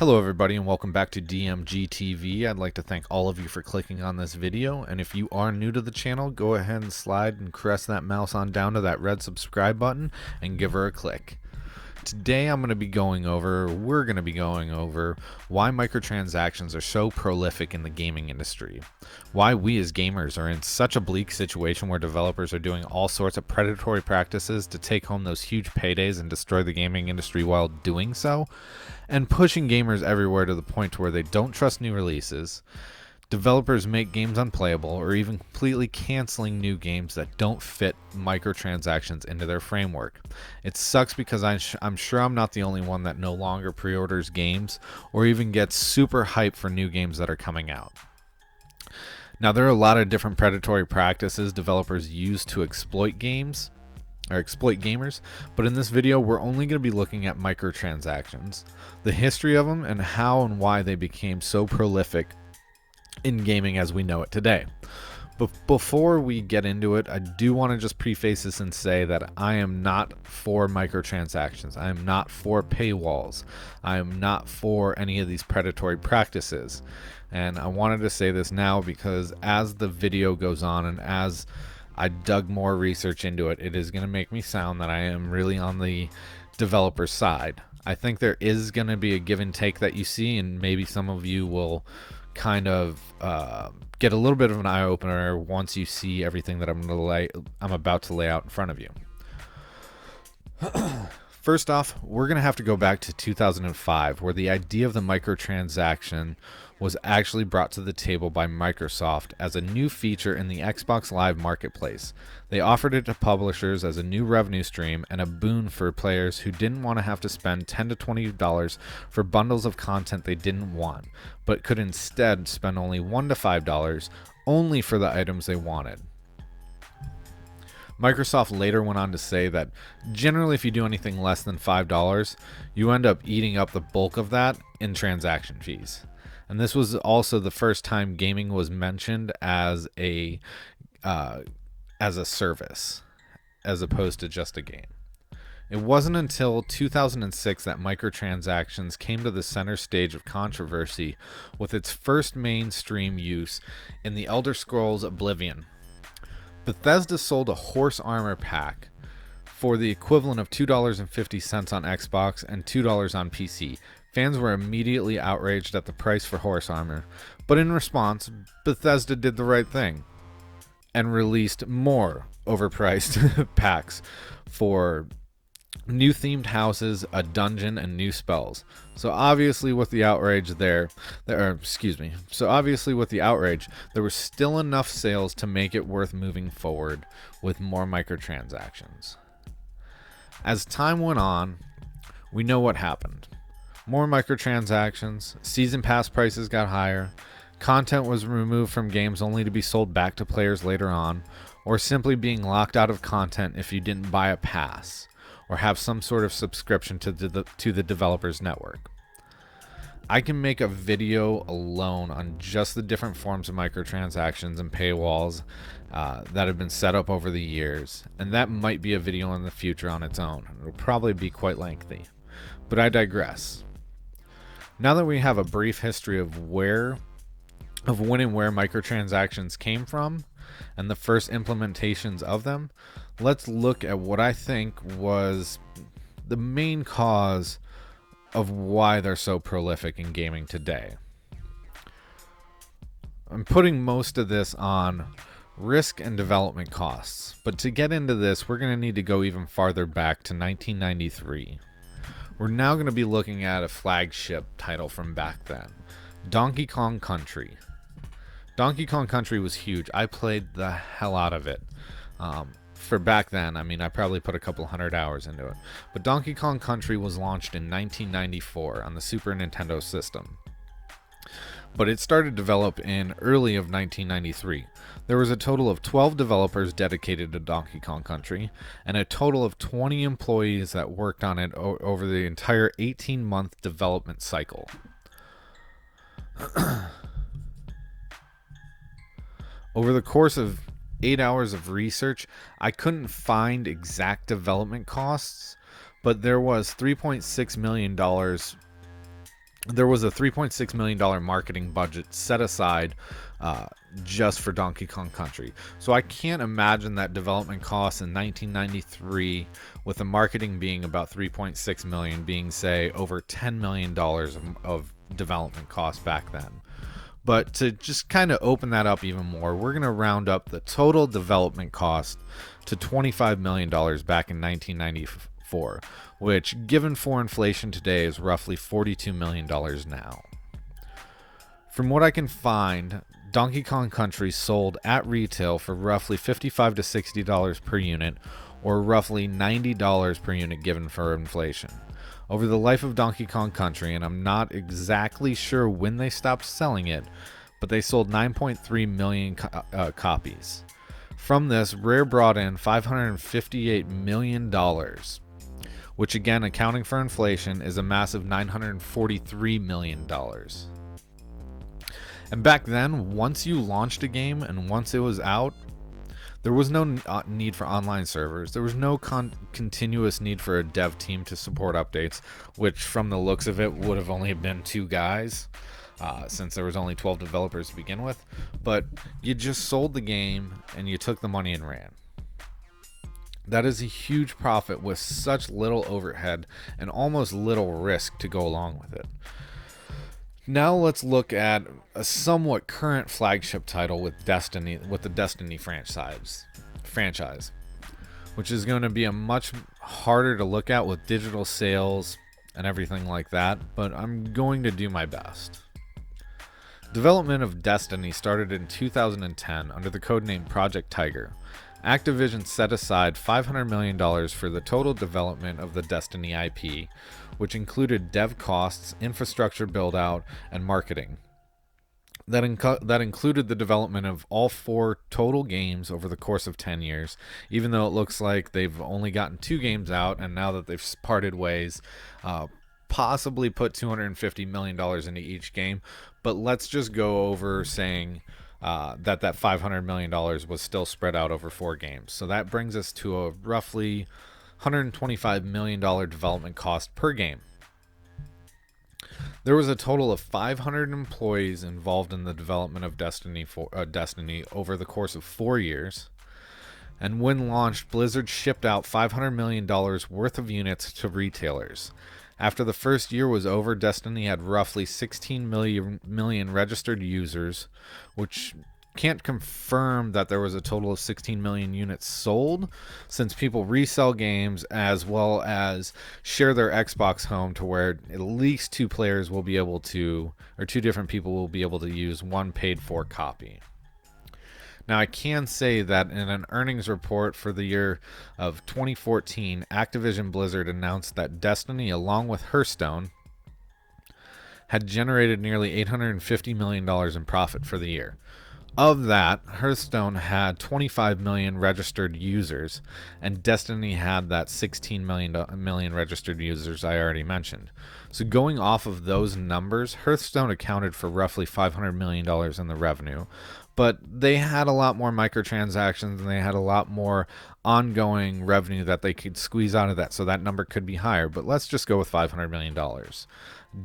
Hello everybody and welcome back to DMG TV. I'd like to thank all of you for clicking on this video, and if you are new to the channel, go ahead and slide and caress that mouse on down to that red subscribe button and give her a click. Today we're going to be going over why microtransactions are so prolific in the gaming industry, why we as gamers are in such a bleak situation where developers are doing all sorts of predatory practices to take home those huge paydays and destroy the gaming industry while doing so, and pushing gamers everywhere to the point where they don't trust new releases. Developers make games unplayable or even completely canceling new games that don't fit microtransactions into their framework. It sucks because I'm sure I'm not the only one that no longer pre-orders games or even gets super hyped for new games that are coming out. Now, there are a lot of different predatory practices developers use to exploit games or exploit gamers, but in this video we're only going to be looking at microtransactions, the history of them, and how and why they became so prolific in gaming as we know it today. But before we get into it, I do want to just preface this and say that I am not for microtransactions. I am not for paywalls. I am not for any of these predatory practices. And I wanted to say this now because as the video goes on and as I dug more research into it, it is going to make me sound that I am really on the developer side. I think there is going to be a give and take that you see, and maybe some of you will kind of get a little bit of an eye-opener once you see everything that I'm about to lay out in front of you. First off, we're going to have to go back to 2005, where the idea of the microtransaction was actually brought to the table by Microsoft as a new feature in the Xbox Live marketplace. They offered it to publishers as a new revenue stream and a boon for players who didn't want to have to spend $10 to $20 for bundles of content they didn't want, but could instead spend only $1 to $5 only for the items they wanted. Microsoft later went on to say that generally if you do anything less than $5, you end up eating up the bulk of that in transaction fees. And this was also the first time gaming was mentioned as a service, as opposed to just a game. It wasn't until 2006 that microtransactions came to the center stage of controversy with its first mainstream use in the Elder Scrolls Oblivion. Bethesda sold a horse armor pack for the equivalent of $2.50 on Xbox and $2 on PC. Fans were immediately outraged at the price for horse armor, but in response, Bethesda did the right thing and released more overpriced packs for new themed houses, a dungeon, and new spells. So obviously with the outrage there was still enough sales to make it worth moving forward with more microtransactions. As time went on, we know what happened. More microtransactions, season pass prices got higher, content was removed from games only to be sold back to players later on, or simply being locked out of content if you didn't buy a pass or have some sort of subscription to the developer's network. I can make a video alone on just the different forms of microtransactions and paywalls that have been set up over the years, and that might be a video in the future on its own. It'll probably be quite lengthy, but I digress. Now that we have a brief history of when and where microtransactions came from and the first implementations of them, let's look at what I think was the main cause of why they're so prolific in gaming today. I'm putting most of this on risk and development costs, but to get into this, we're going to need to go even farther back to 1993. We're now going to be looking at a flagship title from back then, Donkey Kong Country. Donkey Kong Country was huge. I played the hell out of it. For back then, I mean, I probably put a couple hundred hours into it. But Donkey Kong Country was launched in 1994 on the Super Nintendo system. But it started to develop in early of 1993. There was a total of 12 developers dedicated to Donkey Kong Country, and a total of 20 employees that worked on it over the entire 18-month development cycle. Over the course of 8 hours of research, I couldn't find exact development costs, but there was $3.6 million there was a $3.6 million marketing budget set aside uh, just for Donkey Kong Country. So I can't imagine that development costs in 1993, with the marketing being about $3.6 million, being, say, over $10 million of development costs back then. But to just kind of open that up even more, we're going to round up the total development cost to $25 million back in 1994, which, given for inflation today, is roughly $42 million now. From what I can find, Donkey Kong Country sold at retail for roughly $55 to $60 per unit, or roughly $90 per unit given for inflation. Over the life of Donkey Kong Country, and I'm not exactly sure when they stopped selling it, but they sold 9.3 million copies. From this, Rare brought in $558 million, which, again, accounting for inflation, is a massive $943 million. And back then, once you launched a game and once it was out, there was no need for online servers. There was no continuous need for a dev team to support updates, which from the looks of it would have only been 2 guys, since there was only 12 developers to begin with. But you just sold the game and you took the money and ran. That is a huge profit with such little overhead and almost little risk to go along with it. Now let's look at a somewhat current flagship title with the Destiny franchise, which is going to be a much harder to look at with digital sales and everything like that, but I'm going to do my best. Development of Destiny started in 2010 under the codename Project Tiger. Activision set aside $500 million for the total development of the Destiny IP, which included dev costs, infrastructure build-out, and marketing. That included the development of all 4 total games over the course of 10 years, even though it looks like they've only gotten 2 games out, and now that they've parted ways, possibly put $250 million into each game. But let's just go over saying that $500 million was still spread out over 4 games. So that brings us to a roughly $125 million development cost per game. There was a total of 500 employees involved in the development of Destiny over the course of 4 years. And when launched, Blizzard shipped out $500 million worth of units to retailers. After the first year was over, Destiny had roughly 16 million registered users, which can't confirm that there was a total of 16 million units sold, since people resell games as well as share their Xbox home to where at least 2 players will be able to, or 2 different people will be able to use one paid for copy. Now, I can say that in an earnings report for the year of 2014, Activision Blizzard announced that Destiny, along with Hearthstone, had generated nearly $850 million in profit for the year. Of that, Hearthstone had 25 million registered users, and Destiny had that 16 million registered users I already mentioned. So going off of those numbers, Hearthstone accounted for roughly $500 million in the revenue, but they had a lot more microtransactions and they had a lot more ongoing revenue that they could squeeze out of that, so that number could be higher, but let's just go with $500 million.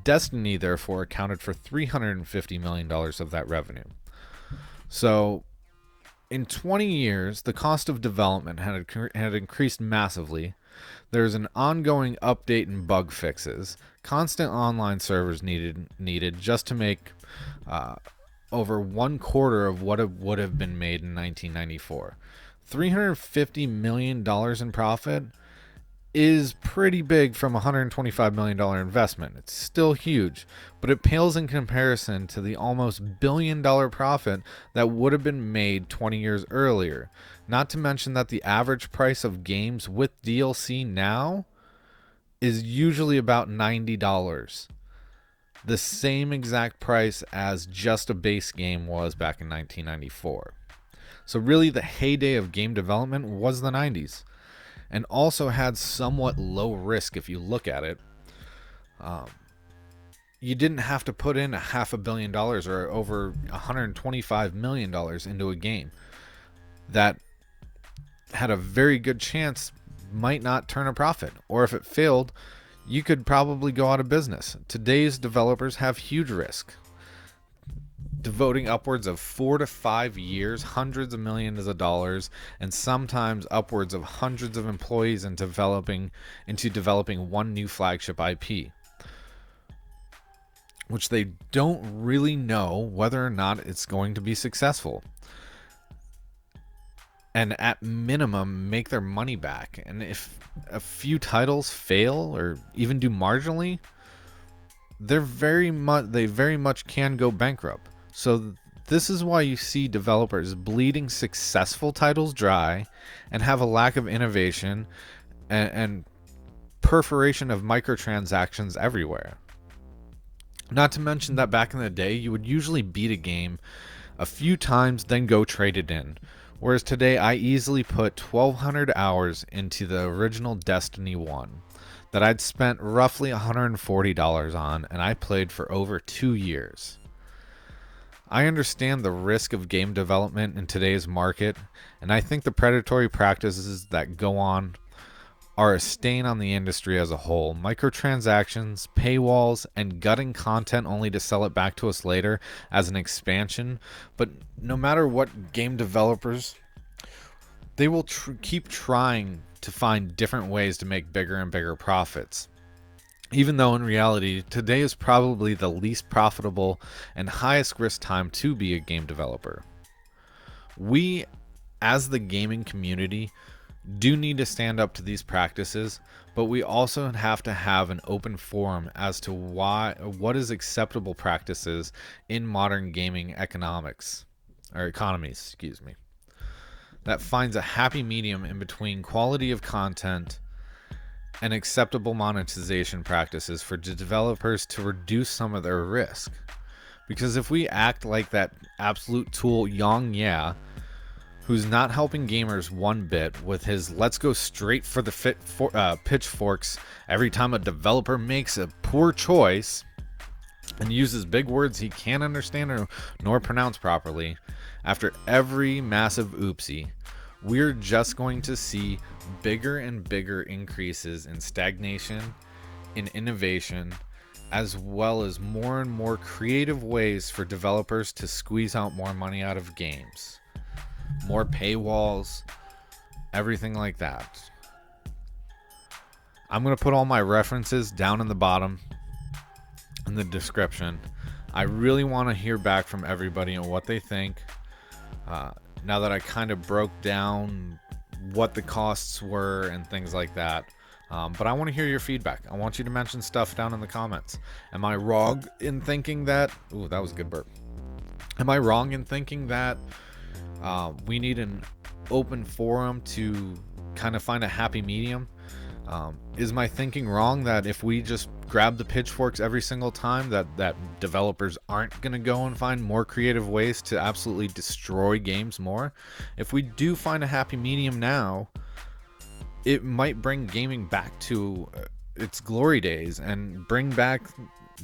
Destiny, therefore, accounted for $350 million of that revenue. So, in 20 years, the cost of development had increased massively. There's an ongoing update and bug fixes, constant online servers needed just to make over 1/4 of what it would have been made in 1994. $350 million in profit is pretty big from a $125 million investment. It's still huge, but it pales in comparison to the almost $1 billion profit that would have been made 20 years earlier. Not to mention that the average price of games with DLC now is usually about $90. The same exact price as just a base game was back in 1994. So really the heyday of game development was the 90s. And also had somewhat low risk if you look at it. You didn't have to put in $500 million or over $125 million into a game that had a very good chance might not turn a profit. Or if it failed, you could probably go out of business. Today's developers have huge risk, devoting upwards of 4 to 5 years, hundreds of millions of dollars, and sometimes upwards of hundreds of employees into developing one new flagship IP, which they don't really know whether or not it's going to be successful. And at minimum, make their money back. And if a few titles fail or even do marginally, they very much can go bankrupt. So this is why you see developers bleeding successful titles dry and have a lack of innovation and perforation of microtransactions everywhere. Not to mention that back in the day, you would usually beat a game a few times, then go trade it in. Whereas today, I easily put 1,200 hours into the original Destiny 1 that I'd spent roughly $140 on, and I played for over 2 years. I understand the risk of game development in today's market, and I think the predatory practices that go on are a stain on the industry as a whole. Microtransactions, paywalls, and gutting content only to sell it back to us later as an expansion. But no matter what game developers, they will keep trying to find different ways to make bigger and bigger profits. Even though in reality, today is probably the least profitable and highest risk time to be a game developer. We, as the gaming community, do need to stand up to these practices, but we also have to have an open forum as to what is acceptable practices in modern gaming economies, that finds a happy medium in between quality of content and acceptable monetization practices for developers to reduce some of their risk. Because if we act like that absolute tool Yang Yeah, who's not helping gamers one bit with his let's go straight for the pitchforks every time a developer makes a poor choice and uses big words he can't understand nor pronounce properly after every massive oopsie, we're just going to see bigger and bigger increases in stagnation, in innovation, as well as more and more creative ways for developers to squeeze out more money out of games. More paywalls, everything like that. I'm going to put all my references down in the bottom in the description. I really want to hear back from everybody on what they think. Now that I kind of broke down what the costs were and things like that. But I want to hear your feedback. I want you to mention stuff down in the comments. Am I wrong in thinking that... Ooh, that was a good burp. Am I wrong in thinking that we need an open forum to kind of find a happy medium? Is my thinking wrong that if we just grab the pitchforks every single time that developers aren't going to go and find more creative ways to absolutely destroy games more? If we do find a happy medium now, it might bring gaming back to its glory days and bring back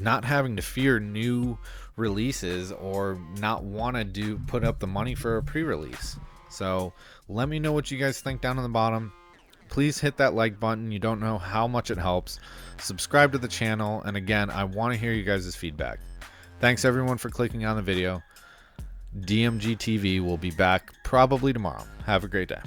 not having to fear new releases or not want to put up the money for a pre-release. So let me know what you guys think down in the bottom. Please hit that like button. You don't know how much it helps. Subscribe to the channel. And again, I want to hear you guys' feedback. Thanks everyone for clicking on the video. DMG TV will be back probably tomorrow. Have a great day.